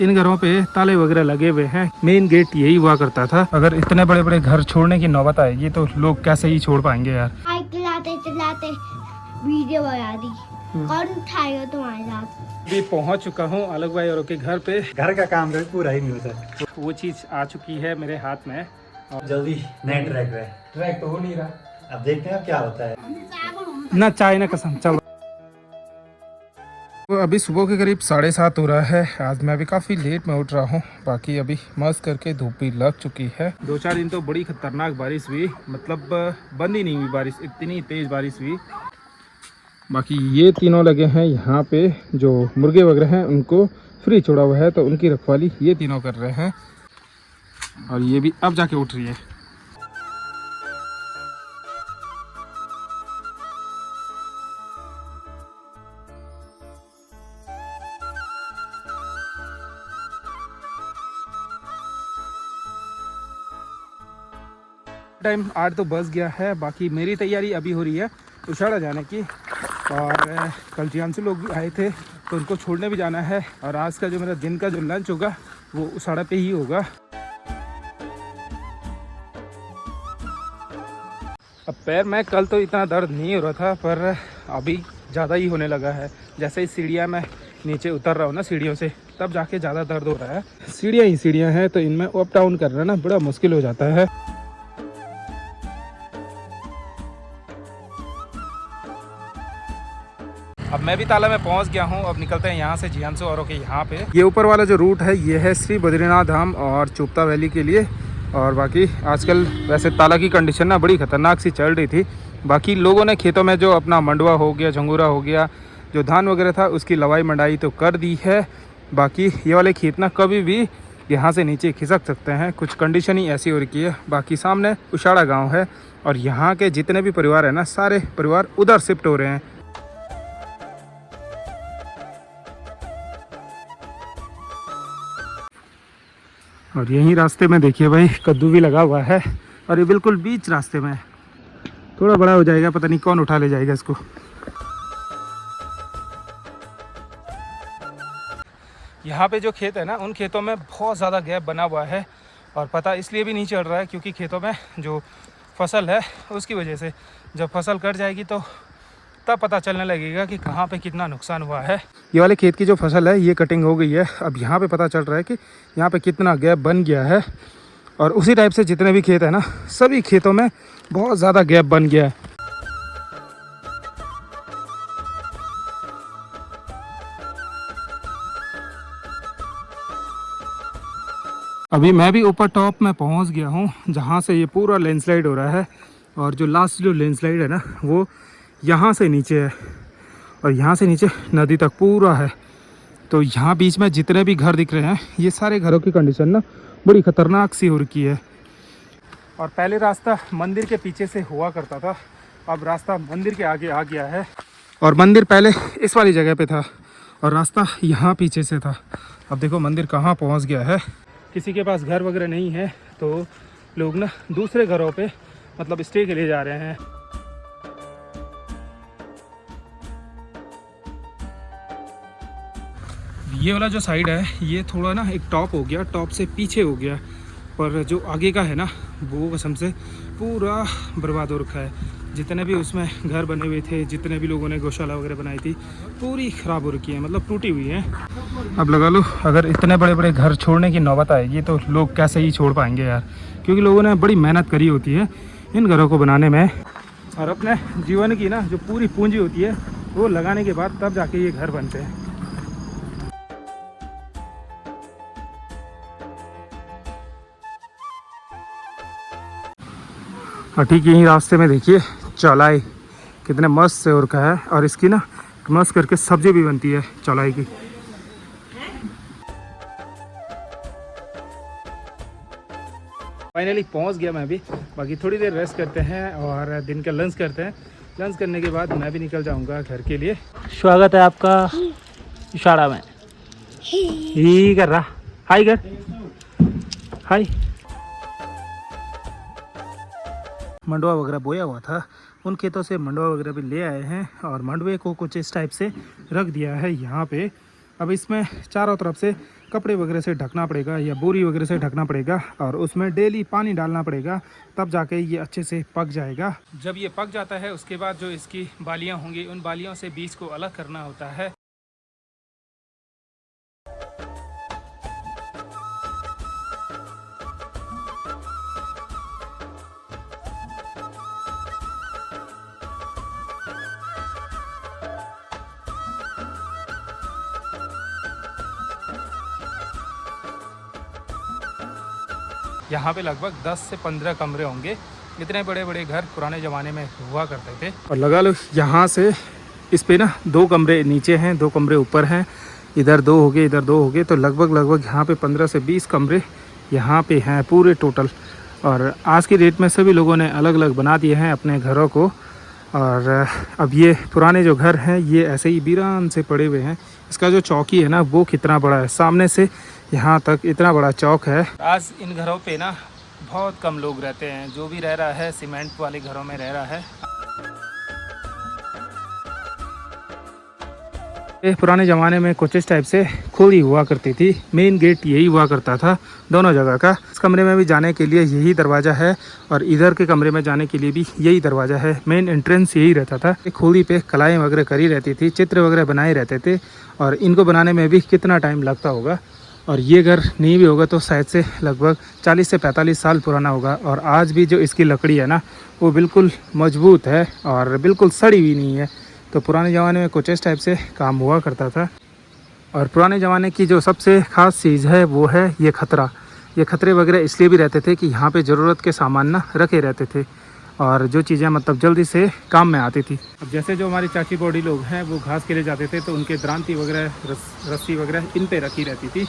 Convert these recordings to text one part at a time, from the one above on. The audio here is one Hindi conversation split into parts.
इन घरों पे ताले वगैरह लगे हुए हैं। मेन गेट यही हुआ करता था। अगर इतने बड़े बड़े घर छोड़ने की नौबत आएगी तो लोग कैसे ही छोड़ पाएंगे यार। चलाते चलाते वीडियो बना दी। कौन उठाएगा तुम्हारे साथ। अभी पहुंच चुका हूं अलग भाई और के घर पे। घर का काम तो पूरा ही नहीं होता। वो चीज आ चुकी है मेरे हाथ में और जल्दी नए ट्रैक पे। ट्रैक तो हो नहीं रहा। अब देखते हैं क्या होता है। ना चाय ना कसम। चलो तो अभी सुबह के करीब 7:30 हो रहा है। आज मैं अभी काफ़ी लेट में उठ रहा हूँ। बाकी अभी मस्त करके धूप भी लग चुकी है। 2-4 दिन तो बड़ी खतरनाक बारिश हुई, मतलब बंद ही नहीं हुई बारिश, इतनी तेज़ बारिश हुई। बाकी ये तीनों लगे हैं यहाँ पे, जो मुर्गे वगैरह हैं उनको फ्री छोड़ा हुआ है तो उनकी रखवाली ये तीनों कर रहे हैं। और ये भी अब जाके उठ रही है। टाइम 8 तो बज गया है। बाकी मेरी तैयारी अभी हो रही है उछाड़ा जाने की। और कल जियांशु लोग भी आए थे तो उनको छोड़ने भी जाना है। और आज का जो मेरा दिन का जो लंच होगा वो उछाड़ा पे ही होगा। अब पैर में कल तो इतना दर्द नहीं हो रहा था, पर अभी ज़्यादा ही होने लगा है। जैसे ही सीढ़ियाँ मैं नीचे उतर रहा हूँ ना सीढ़ियों से, तब जाके ज़्यादा दर्द हो रहा है। सीढ़ियाँ ही सीढ़ियाँ हैं तो इनमें अप डाउन करना ना बड़ा मुश्किल हो जाता है। अब मैं भी ताला में पहुंच गया हूं। अब निकलते हैं यहाँ से जियांशु औरों के यहाँ पे। ये ऊपर वाला जो रूट है ये है श्री बद्रीनाथ धाम और चोपता वैली के लिए। और बाकी आजकल वैसे ताला की कंडीशन ना बड़ी ख़तरनाक सी चल रही थी। बाकी लोगों ने खेतों में जो अपना मंडवा हो गया, झंगूरा हो गया, जो धान वगैरह था उसकी लवाई मंडाई तो कर दी है। बाकी ये वाले खेत ना कभी भी यहाँ से नीचे खिसक सकते हैं, कुछ कंडीशन ही ऐसी हो रखी है। बाकी सामने उछाड़ा गाँव है और यहाँ के जितने भी परिवार हैं ना, सारे परिवार उधर शिफ्ट हो रहे हैं। और यहीं रास्ते में देखिए भाई कद्दू भी लगा हुआ है और ये बिल्कुल बीच रास्ते में है। थोड़ा बड़ा हो जाएगा, पता नहीं कौन उठा ले जाएगा इसको। यहाँ पे जो खेत है ना, उन खेतों में बहुत ज़्यादा गैप बना हुआ है। और पता इसलिए भी नहीं चल रहा है क्योंकि खेतों में जो फसल है उसकी वजह से जब फसल कट जाएगी तो तब पता चलने लगेगा कि कहाँ पे कितना नुकसान हुआ है। ये वाले खेत की जो फसल है ये कटिंग हो गई है। अब यहाँ पे पता चल रहा है कि यहाँ पे कितना गैप बन गया है। और उसी टाइप से जितने भी खेत है ना, सभी खेतों में बहुत ज़्यादा गैप बन गया है। अभी मैं भी ऊपर टॉप में पहुँच गया हूँ जहाँ से ये पूरा लैंडस्लाइड हो रहा है। और जो लास्ट जो लैंडस्लाइड है ना वो यहाँ से नीचे है और यहाँ से नीचे नदी तक पूरा है। तो यहाँ बीच में जितने भी घर दिख रहे हैं ये सारे घरों की कंडीशन ना बड़ी ख़तरनाक सी हो रखी है। और पहले रास्ता मंदिर के पीछे से हुआ करता था, अब रास्ता मंदिर के आगे आ गया है। और मंदिर पहले इस वाली जगह पे था और रास्ता यहाँ पीछे से था। अब देखो मंदिर कहाँ पहुँच गया है। किसी के पास घर वगैरह नहीं है तो लोग ना दूसरे घरों पे मतलब स्टे के लिए जा रहे हैं। ये वाला जो साइड है ये थोड़ा ना एक टॉप हो गया, टॉप से पीछे हो गया। पर जो आगे का है ना वो कसम से पूरा बर्बाद हो रखा है। जितने भी उसमें घर बने हुए थे, जितने भी लोगों ने गौशाला वगैरह बनाई थी, पूरी ख़राब हो रखी है, मतलब टूटी हुई है। अब लगा लो अगर इतने बड़े बड़े घर छोड़ने की नौबत आएगी तो लोग कैसे ही छोड़ पाएंगे यार, क्योंकि लोगों ने बड़ी मेहनत करी होती है इन घरों को बनाने में। और अपने जीवन की ना जो पूरी पूंजी होती है वो लगाने के बाद तब जाके ये घर बनते हैं। और ठीक यहीं रास्ते में देखिए चौलाई कितने मस्त से और का है। और इसकी ना मस्त करके सब्जी भी बनती है चौलाई की। फाइनली पहुंच गया मैं भी। बाकी थोड़ी देर रेस्ट करते हैं और दिन का लंच करते हैं। लंच करने के बाद मैं भी निकल जाऊंगा घर के लिए। स्वागत है आपका इशारा में ही कर रहा। हाय कर, हाय। मंडवा वगैरह बोया हुआ था, उन खेतों से मंडवा वगैरह भी ले आए हैं और मंडवे को कुछ इस टाइप से रख दिया है यहाँ पे। अब इसमें चारों तरफ से कपड़े वगैरह से ढकना पड़ेगा या बोरी वगैरह से ढकना पड़ेगा और उसमें डेली पानी डालना पड़ेगा, तब जाके ये अच्छे से पक जाएगा। जब ये पक जाता है उसके बाद जो इसकी बालियाँ होंगी उन बालियों से बीज को अलग करना होता है। यहाँ पे लगभग 10 से 15 कमरे होंगे। इतने बड़े बड़े घर पुराने ज़माने में हुआ करते थे। और लगा लो यहाँ से इस पे ना 2 कमरे नीचे हैं, 2 कमरे ऊपर हैं, इधर 2 हो गए, इधर 2 हो गए, तो लगभग यहाँ पे 15 से 20 कमरे यहाँ पे हैं पूरे टोटल। और आज की डेट में सभी लोगों ने अलग अलग बना दिए हैं अपने घरों को। और अब ये पुराने जो घर हैं ये ऐसे ही वीरान से पड़े हुए हैं। इसका जो चौकी है ना वो कितना बड़ा है, सामने से यहाँ तक इतना बड़ा चौक है। आज इन घरों पे ना बहुत कम लोग रहते हैं, जो भी रह रहा है सीमेंट वाले घरों में रह रहा है। ये पुराने ज़माने में कुछ इस टाइप से खुली हुआ करती थी। मेन गेट यही हुआ करता था दोनों जगह का। इस कमरे में भी जाने के लिए यही दरवाज़ा है और इधर के कमरे में जाने के लिए भी यही दरवाज़ा है। मेन एंट्रेंस यही रहता था। खोली पे कलाएँ वगैरह करी रहती थी, चित्र वगैरह बनाए रहते थे और इनको बनाने में भी कितना टाइम लगता होगा। और ये घर नहीं भी होगा तो शायद से लगभग 40 से 45 साल पुराना होगा। और आज भी जो इसकी लकड़ी है ना वो बिल्कुल मजबूत है और बिल्कुल सड़ी हुई नहीं है। तो पुराने ज़माने में कुछ इस टाइप से काम हुआ करता था। और पुराने ज़माने की जो सबसे ख़ास चीज़ है वो है ये खतरा। ये खतरे वगैरह इसलिए भी रहते थे कि यहाँ पे ज़रूरत के सामान ना रखे रहते थे और जो चीज़ें मतलब जल्दी से काम में आती थी। अब जैसे जो हमारी चाची बॉडी लोग हैं वो घास के लिए जाते थे तो उनके द्रांति वगैरह रस्सी वगैरह इन पे रखी रहती थी,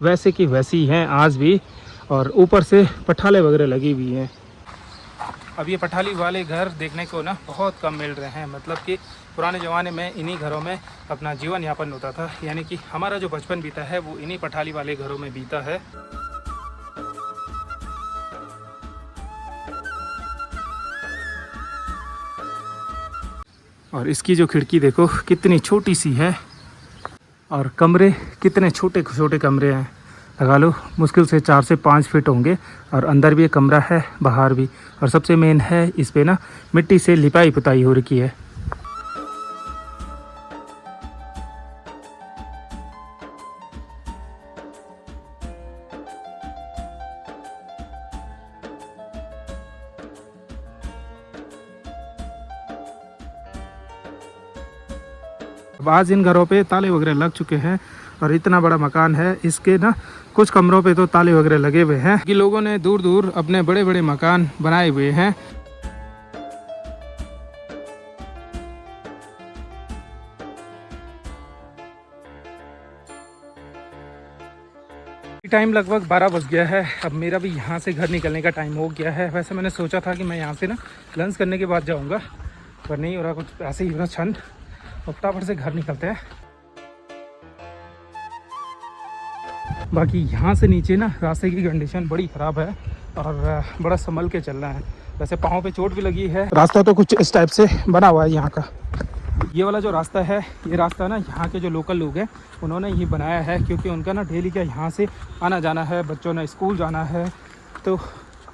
वैसे की वैसी हैं आज भी। और ऊपर से पठाले वगैरह लगी हुई हैं। अब ये पठाली वाले घर देखने को ना बहुत कम मिल रहे हैं। मतलब कि पुराने ज़माने में इन्हीं घरों में अपना जीवन यापन होता था, यानी कि हमारा जो बचपन बीता है वो इन्हीं पठाली वाले घरों में बीता है। और इसकी जो खिड़की देखो कितनी छोटी सी है और कमरे कितने छोटे छोटे कमरे हैं। लगा लो मुश्किल से 4 से 5 फीट होंगे और अंदर भी एक कमरा है, बाहर भी। और सबसे मेन है इस पे ना मिट्टी से लिपाई पुताई हो रखी है। अब आज इन घरों पे ताले वगैरह लग चुके हैं और इतना बड़ा मकान है, इसके ना कुछ कमरों पे तो ताले वगैरह लगे हुए हैं कि लोगों ने दूर दूर अपने बड़े बड़े मकान बनाए हुए हैं। टाइम लगभग 12 बज गया है। अब मेरा भी यहाँ से घर निकलने का टाइम हो गया है। वैसे मैंने सोचा था कि मैं यहाँ से ना लंच करने के बाद जाऊँगा, पर नहीं हो रहा, कुछ ऐसे ही हो रहा छन। फटाफट से घर निकलते हैं। बाकी यहाँ से नीचे ना रास्ते की कंडीशन बड़ी ख़राब है और बड़ा संभल के चलना है। वैसे पाँव पे चोट भी लगी है। रास्ता तो कुछ इस टाइप से बना हुआ है यहाँ का। ये वाला जो रास्ता है, ये रास्ता ना यहाँ के जो लोकल लोग हैं उन्होंने ये बनाया है, क्योंकि उनका ना डेली का यहाँ से आना जाना है, बच्चों ने स्कूल जाना है, तो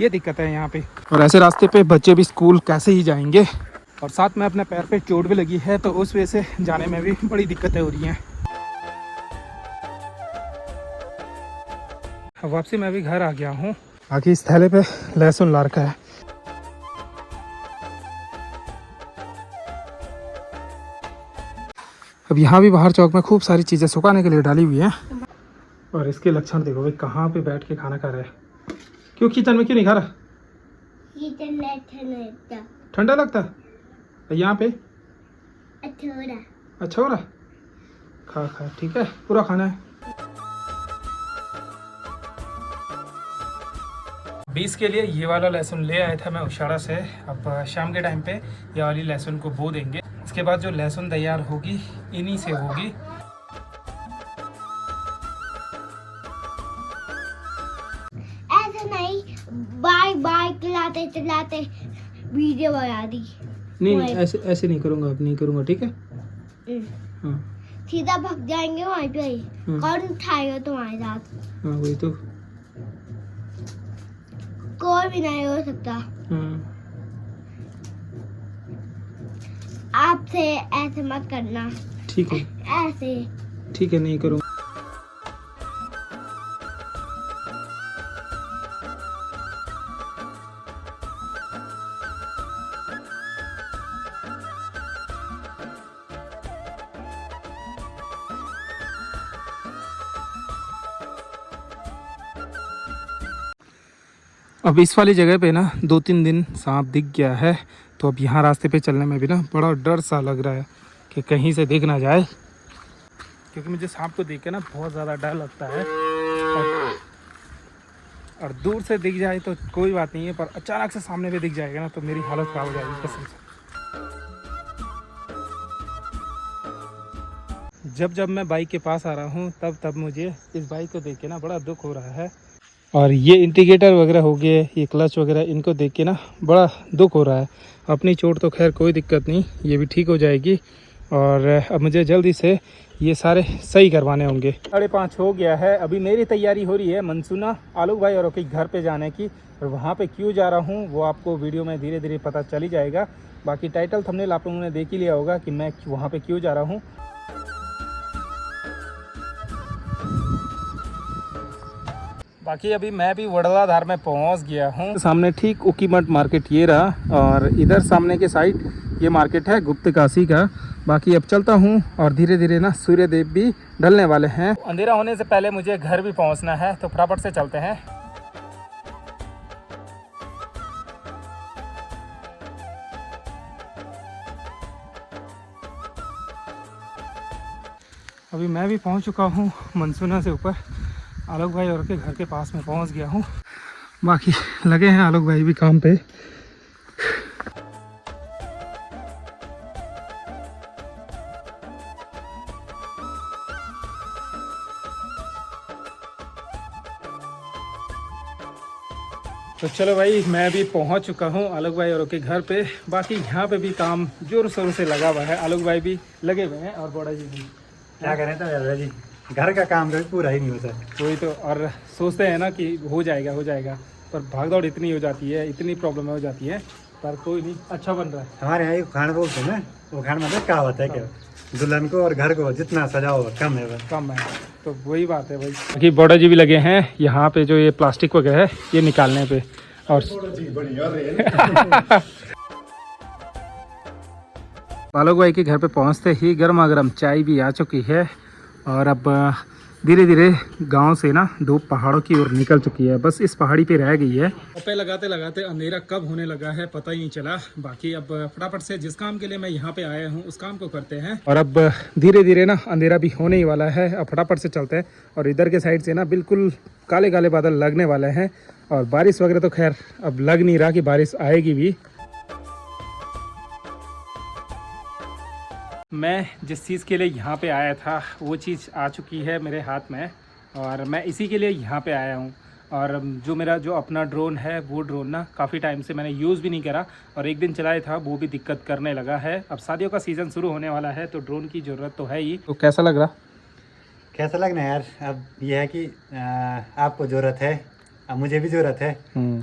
ये दिक्कत है यहाँ पे। और ऐसे रास्ते पे बच्चे भी स्कूल कैसे ही जाएंगे। और साथ में अपने पैर पे चोट भी लगी है, तो उस वजह से जाने में भी बड़ी दिक्कतें हो रही हैं। अब वापसी मैं भी घर आ गया हूँ। बाकी इस थैले पे लहसुन ला रखा है। अब यहाँ भी बाहर चौक में खूब सारी चीज़ें सुखाने के लिए डाली हुई हैं। और इसके लक्षण देखो भाई, कहाँ पे बैठ के खाना खा रहा है। क्यों किचन में क्यों नहीं खा रहा? ठंडा लगता है यहाँ पे? अच्छा हो रहा, खा खा, ठीक है, पूरा खाना है। 20 के लिए ये वाला लहसुन ले आया था मैं उशाड़ा से। अब शाम के टाइम पे ये वाली लहसुन को बो देंगे। इसके बाद जो लहसुन तैयार होगी इन्हीं से होगी। ऐसे नहीं बाय बाय चलाते चलाते वीडियो बना दी। नहीं ऐसे नहीं करूँगा, अब नहीं करूँगा, ठीक है। हाँ सीधा भाग जाएंगे वहीं पे ही। कौन उठाएगा तुम्हारे साथ? हाँ वही तो। कोई भी नहीं हो सकता। हाँ आपसे ऐसे मत करना। ठीक है, ऐसे ठीक है, नहीं करूँ। अब इस वाली जगह पे ना 2-3 दिन सांप दिख गया है, तो अब यहाँ रास्ते पे चलने में भी ना बड़ा डर सा लग रहा है कि कहीं से दिख ना जाए, क्योंकि मुझे सांप को देख के ना बहुत ज़्यादा डर लगता है। और दूर से दिख जाए तो कोई बात नहीं है, पर अचानक से सामने पे दिख जाएगा ना तो मेरी हालत ख़राब हो जाएगी कसम से। जब मैं बाइक के पास आ रहा हूँ तब मुझे इस बाइक को देख के ना बड़ा दुख हो रहा है। और ये इंडिकेटर वगैरह हो गए, ये क्लच वगैरह, इनको देख के ना बड़ा दुख हो रहा है। अपनी चोट तो खैर कोई दिक्कत नहीं, ये भी ठीक हो जाएगी। और अब मुझे जल्दी से ये सारे सही करवाने होंगे। 5:30 हो गया है। अभी मेरी तैयारी हो रही है मनसूना आलोक भाई और के घर पे जाने की। और वहाँ पे क्यों जा रहा हूँ वो आपको वीडियो में धीरे धीरे पता चल ही जाएगा। बाकी टाइटल थंबनेल आप लोगों ने देख ही लिया होगा कि मैं वहाँ पे क्यों जा रहा हूँ। बाकी अभी मैं भी वडोदरा में पहुंच गया हूं। सामने ठीक उकीमठ मार्केट ये रहा, और इधर सामने के साइड ये मार्केट है गुप्तकाशी का। बाकी अब चलता हूं, और धीरे धीरे ना सूर्यदेव भी ढलने वाले हैं। अंधेरा होने से पहले मुझे घर भी पहुंचना है, तो फटाफट से चलते हैं। अभी मैं भी पहुंच चुका हूं मनसूना से ऊपर। आलोक भाई और के घर के पास में पहुंच गया हूं। बाकी लगे हैं आलोक भाई भी काम पे। तो चलो भाई, मैं भी पहुंच चुका हूं आलोक भाई और के घर पे। बाकी यहाँ पे भी काम जोर शोर से लगा हुआ है, आलोक भाई भी लगे हुए हैं और बड़ा जी भी। क्या करें तो दादा जी, घर का काम कभी पूरा ही नहीं होता। वही तो, और सोचते हैं ना कि हो जाएगा, पर भागदौड़ इतनी हो जाती है, इतनी प्रॉब्लम हो जाती है, पर कोई नहीं, अच्छा बन रहा है। हमारे यहाँ उखाड़ बोलते हैं ना, उखाड़ मतलब क्या होता है, क्या दुल्हन को और घर को जितना सजाओ कम है बस। कम है, तो वही बात है भाई। बाकी बड़ा जी भी लगे हैं यहाँ पे, जो ये प्लास्टिक वगैरह है ये निकालने पे। और आलोक भाई के घर पे पहुँचते ही गर्मा गर्म चाय भी आ चुकी है। और अब धीरे धीरे गांव से ना धूप पहाड़ों की ओर निकल चुकी है, बस इस पहाड़ी पे रह गई है। पे लगाते लगाते अंधेरा कब होने लगा है पता ही नहीं चला। बाकी अब फटाफट से जिस काम के लिए मैं यहाँ पे आया हूँ उस काम को करते हैं। और अब धीरे धीरे ना अंधेरा भी होने ही वाला है, अब फटाफट से चलते हैं। और इधर के साइड से ना बिल्कुल काले काले बादल लगने वाले हैं, और बारिश वगैरह तो खैर अब लग नहीं रहा कि बारिश आएगी भी। मैं जिस चीज़ के लिए यहाँ पे आया था वो चीज़ आ चुकी है मेरे हाथ में, और मैं इसी के लिए यहाँ पे आया हूँ। और जो अपना ड्रोन है वो ड्रोन ना काफ़ी टाइम से मैंने यूज़ भी नहीं करा, और एक दिन चलाया था वो भी दिक्कत करने लगा है। अब शादियों का सीज़न शुरू होने वाला है तो ड्रोन की ज़रूरत तो है ही। तो कैसा लग रहा? कैसा लगना यार, अब ये है कि आपको ज़रूरत है, अब मुझे भी ज़रूरत है।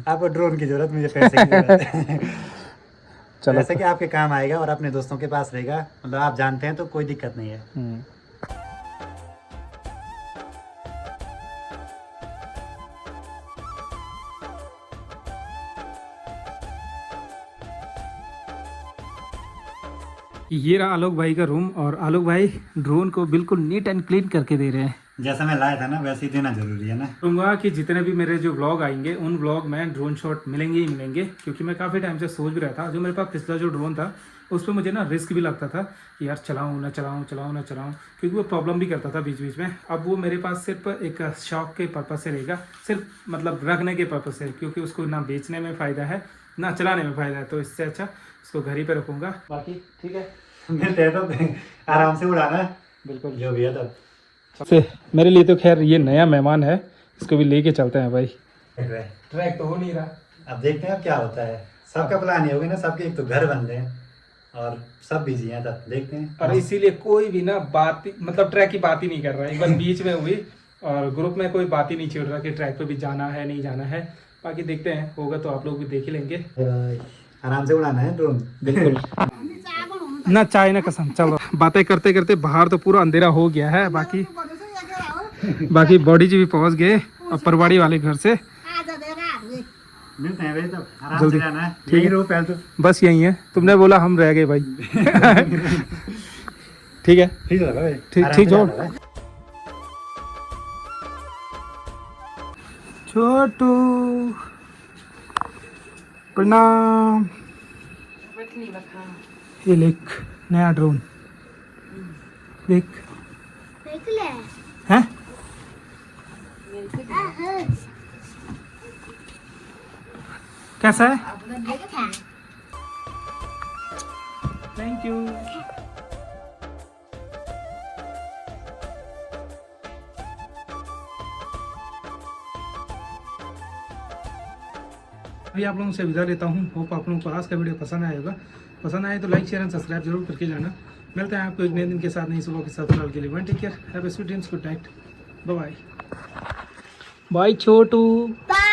आपको ड्रोन की ज़रूरत, मुझे पैसे की ज़रूरत है। चलो, जैसे कि आपके काम आएगा और अपने दोस्तों के पास रहेगा, मतलब आप जानते हैं तो कोई दिक्कत नहीं है। ये रहा आलोक भाई का रूम, और आलोक भाई ड्रोन को बिल्कुल नीट एंड क्लीन करके दे रहे हैं। जैसा मैं लाया था ना वैसे ही देना जरूरी है ना। कहूँगा कि जितने भी मेरे जो व्लॉग आएंगे उन व्लॉग में ड्रोन शॉट मिलेंगे ही मिलेंगे, क्योंकि मैं काफ़ी टाइम से सोच भी रहा था। जो मेरे पास पिछला जो ड्रोन था उस पर मुझे ना रिस्क भी लगता था कि यार चलाऊँ ना चलाऊँ, क्योंकि वो प्रॉब्लम भी करता था बीच बीच में। अब वो मेरे पास सिर्फ एक शौक के पर्पज़ से रहेगा, सिर्फ मतलब रखने के पर्पज़ से, क्योंकि उसको ना बेचने में फ़ायदा है ना चलाने में फ़ायदा है, तो इससे अच्छा उसको घर ही पर रखूँगा। बाकी ठीक है, मिलते हैं तो आराम से उड़ाना, बिल्कुल जो भी है तब से। मेरे लिए तो खैर ये नया मेहमान है, इसको भी लेके चलते हैं भाई। ट्रैक तो हो नहीं रहा, अब देखते हैं अब क्या होता है। सबका प्लान ही होगा ना, सबके एक तो घर बन रहे हैं। और सब बिजी हैं, तो देखते हैं। और इसीलिए कोई भी ना बात मतलब ट्रैक की बात ही नहीं कर रहा है। एक बार बीच में हुई और ग्रुप में कोई बात ही नहीं छेड़ रहा कि ट्रैक पे भी जाना है नहीं जाना है। बाकी देखते हैं, होगा तो आप लोग भी देख ही लेंगे। आराम से उड़ाना है ड्रोन। बिल्कुल ना चाय ना कसम। चलो बातें करते करते बाहर तो पूरा अंधेरा हो गया है। बाकी बॉडी जी भी पहुंच गए अपरवाड़ी वाले घर से। मिलते हैं भाई, तब आराम जल्दी। से जाना है। ठीक है। यही रहो पहले तो। बस यही है, तुमने बोला हम रह गए भाई। ठीक है ठीक है भाई, ठीक आराम ठीक से जोड़। जाना है। छोटू प्रणाम। ये लेक नया ड्रोन देख देख ले। है। कैसा है? अच्छा। Thank you. अभी आप लोगों से विदा लेता हूँ। होप आप लोगों को आज का वीडियो पसंद आएगा। पसंद आए तो लाइक शेयर एंड सब्सक्राइब जरूर करके जाना। मिलते हैं आपको एक नए दिन के साथ, नई सुबह के साथ। फिलहाल के लिए take care, have a sweet dreams, good night, bye bye. Bye Chhotu. Bye.